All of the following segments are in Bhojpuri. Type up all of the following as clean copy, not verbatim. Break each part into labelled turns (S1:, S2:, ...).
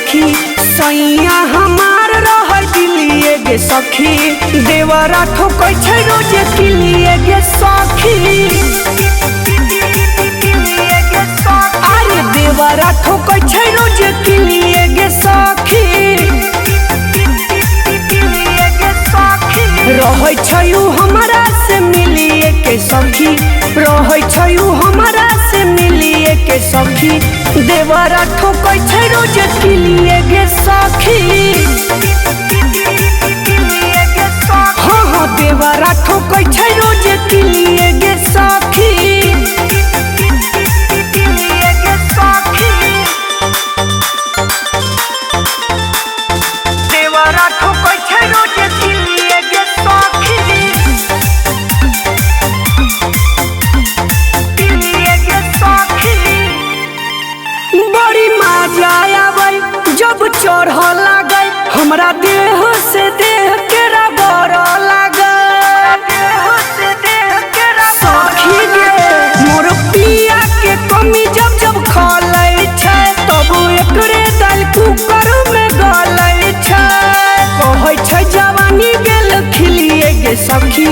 S1: सखी सैया हमार रह दिलिए गे सखी देवरा ठोकै छै रोजे किलिए गे सखी अरे देवरा ठोकै छै रोजे किलिए गे सखी रहै छै हमरा से मिलिए के सखी रहै छै हमरा से मिलिए के सखी देवरा ठोकै छै रोजे किलिए गे सखी हाँ हाँ देवरा ठोकै छै रोजे किलिए गे सखी देवरा ठोकै छै रोजे किलिए गे सखी बड़ी मजा आवे जब चढ़ लागे हमरा देह से देह के रगड़ लागे सखी गे मोर पिया के कमी जब जब खलै छै तब एकरे दाल कुकर में गलै छै कहै छै जवानी गेल खिलिए गे सखी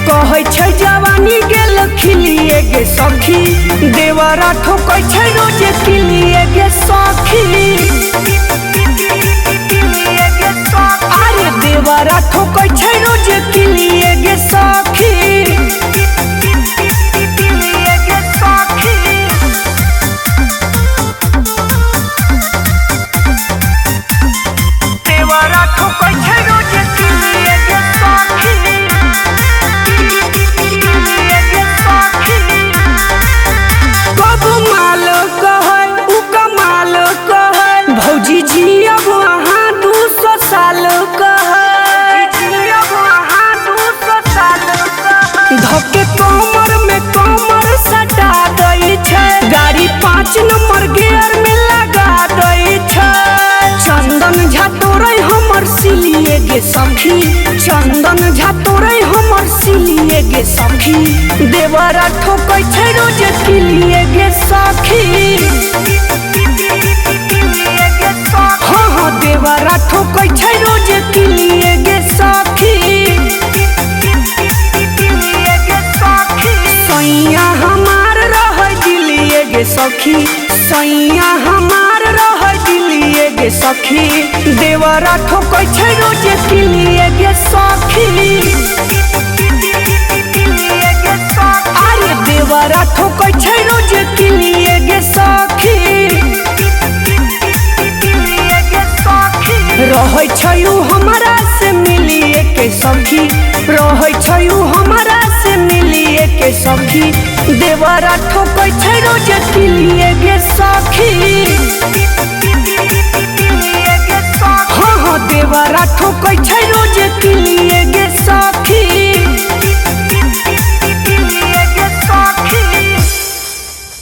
S1: कहै छै जवानी गेल खिलिए गे सखी देवरा ठोकै छै रोजे किलिए गे सखी अरे देवरा ठोकै छै रोजे किलिए गे सखी देवरा ठोकै छै रोजे किलिए गे सखी कब माल कहै उ कमाल कहै भौजी जी अब अहाँ 200 साल कहै धके कमर में कमर सटा दै छै गाड़ी 5 नंबर गियर में लगा दै छै चंदन झा तोरै हमर सिलिए गे सखी चंदन झा तोरै हमर सिलिए गे सखी देवरा ठोकै छै रोजे किलिए गे सखी हाँ हाँ देवरा ठोकै छै रोजे किलिए गे सखी सैया हमार रह दिलिए गे सखी सैया हमार रह दिलिए गे सखी देवरा ठोकै छै रोजे किलिए गे सखी अरे देवरा ठोकै छै रोजे किलिए गे सखी रहै छै हमरा से मिलिए के सखी रहै छै हमरा से मिलिए के सखी देवरा ठोकै छै रोजे किलिए गे सखी।